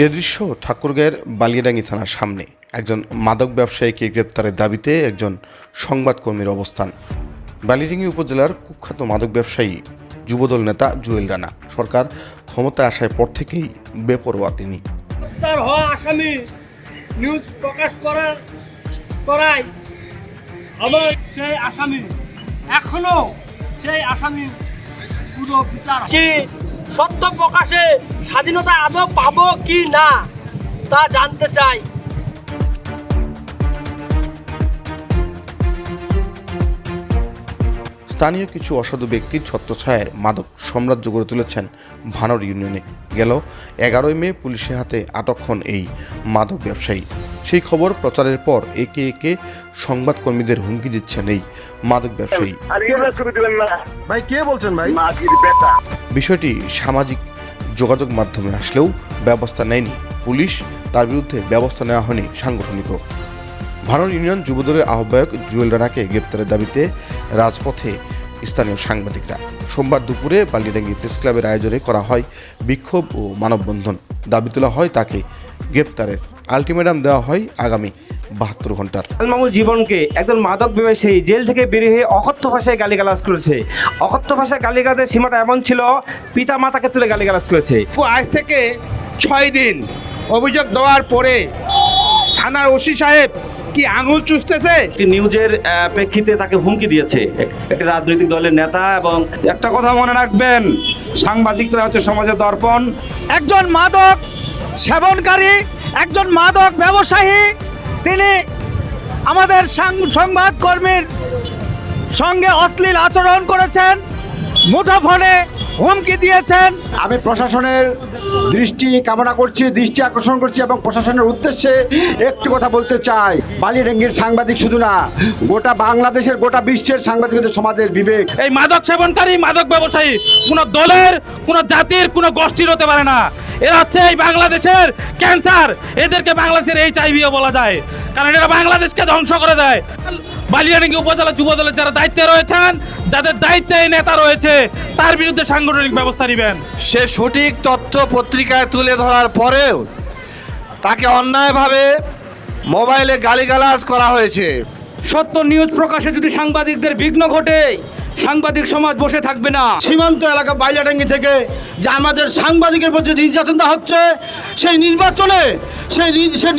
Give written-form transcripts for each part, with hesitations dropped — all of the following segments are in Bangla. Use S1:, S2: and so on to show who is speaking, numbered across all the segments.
S1: এ দৃশ্য ঠাকুরগাঁয়ের বালিয়াডাঙ্গি থানার সামনে। একজন মাদক ব্যবসায়ীকে গ্রেপ্তারের দাবিতে একজন সংবাদকর্মীর অবস্থান। বালিয়াডাঙ্গি উপজেলার কুখ্যাত মাদক ব্যবসায়ী যুবদল নেতা জুয়েল রানা সরকার ক্ষমতায় আসার পর থেকেই বেপরোয়া তিনি।
S2: গ্রেপ্তার হওয়া আসামি নিউজ প্রকাশ করায় আমার সেই আসামি এখনো সেই আসামি পুরো বিচার কি সত্য প্রকাশে স্বাধীনতা আদৌ পাবো কি না তা জানতে চাই।
S1: স্থানীয় কিছু অসাধু ব্যক্তির ছত্রছায়ায় মাদক সাম্রাজ্য গড়ে তুলেছেন ভানোর ইউনিয়নে। গেল 11 মে পুলিশের হাতে আটক হন এই মাদক ব্যবসায়ী। সেই খবর প্রচারের পর একে একে সংবাদকর্মীদের হুমকি দিচ্ছেন এই মাদক ব্যবসায়ী।
S3: ভাই কে বলছেন ভাই?
S1: বিষয়টি সামাজিক যোগাযোগ মাধ্যমে আসলেও ব্যবস্থা নেয়নি পুলিশ। তার বিরুদ্ধে ব্যবস্থা নেওয়া হয়নি সাংগঠনিকও। ভানোর ইউনিয়ন যুবদলের আহ্বায়ক জুয়েল রানাকে গ্রেপ্তারের দাবিতে রাজপথে স্থানীয় সাংবাদিকরা। সোমবার দুপুরে বালিয়াডাঙ্গি প্রেস ক্লাবের আয়োজনে করা হয় বিক্ষোভ ও মানববন্ধন। দাবি তোলা হয় তাকে গ্রেপ্তারের। আলটিমেটাম দেওয়া হয় আগামী 72 ঘন্টার।
S4: মামুর জীবনকে একজন মাদক ব্যবসায়ী জেল থেকে বেরিয়ে হয়ে অকথ্য ভাষায় গালিগালাজ করেছে। অকথ্য ভাষায় গালিগালাজের সীমাটা এমন ছিল, পিতা মাতাকে তুলে গালিগালাজ করেছে।
S5: আজ থেকে 6 দিন অভিযোগ দেওয়ার পরে থানার ওসি সাহেব কি আঙুল চুষতেছে?
S4: নিউজের প্রেক্ষিতে তাকে হুমকি দিয়েছে একটি রাজনৈতিক দলের নেতা। এবং
S5: একটা কথা মনে রাখবেন, সাংবাদিকরা হচ্ছে সমাজের দর্পণ। একজন মাদক সেবনকারী, একজন মাদক ব্যবসায়ী, তিনি আমাদের সংবাদকর্মীর সঙ্গে অশ্লীল আচরণ করেছেন, মুঠোফোনে হুমকি দিয়েছেন।
S3: আমি প্রশাসনের দৃষ্টি কামনা করছি, দৃষ্টি আকর্ষণ করছি এবং প্রশাসনের উদ্দেশ্যে একটি কথা বলতে চাই। বালিয়াডাঙ্গির সাংবাদিক শুধু না, গোটা বাংলাদেশের, গোটা বিশ্বের সাংবাদিকদের সমাজের বিবেক।
S5: এই মাদক সেবনকারী, মাদক ব্যবসায়ী কোনো দলের, কোনো জাতির, কোনো গোষ্ঠীর হতে পারে না। এরা হচ্ছে এই বাংলাদেশের ক্যান্সার। এদেরকে বাংলাদেশের HIV-ও বলা যায়, কারণ এরা বাংলাদেশকে ধ্বংস করে দেয়। বালিয়াডাঙ্গি উপজেলা যুবদলের যারা দায়িত্বে রয়েছেন, যাদের দায়িত্বে এই নেতা রয়েছে, তার বিরুদ্ধে সাংগঠনিক ব্যবস্থা নেবেন।
S6: সে সঠিক তথ্য পত্রিকায় তুলে ধরার পরেও তাকে অন্যায়ভাবে মোবাইলে গালিগালাজ করা হয়েছে।
S2: সত্য নিউজ প্রকাশে যদি সাংবাদিকদের বিঘ্ন ঘটে, সাংবাদিক সমাজ বসে থাকবে না।
S6: সীমান্ত এলাকা বালিয়াডাঙ্গি থেকে যে আমাদের সাংবাদিকের প্রতি নির্যাতনটা হচ্ছে, সেই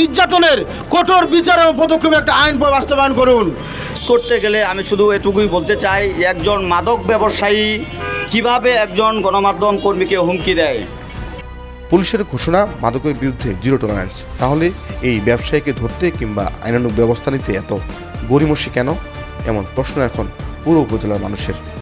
S6: নির্যাতনের কঠোর বিচার এবং পদক্ষেপে একটা আইন বাস্তবায়ন করুন।
S7: করতে গেলে আমি শুধু এটুকুই বলতে চাই, একজন মাদক ব্যবসায়ী কিভাবে একজন গণমাধ্যম কর্মীকে হুমকি দেয়।
S1: পুলিশের ঘোষণা মাদকের বিরুদ্ধে 0 টলারেন্স। তাহলে এই ব্যবসায়ীকে ধরতে কিংবা আইনানুগ ব্যবস্থা নিতে এত গড়িমসি কেন? এমন প্রশ্ন এখন পুরো উপজেলার মানুষের।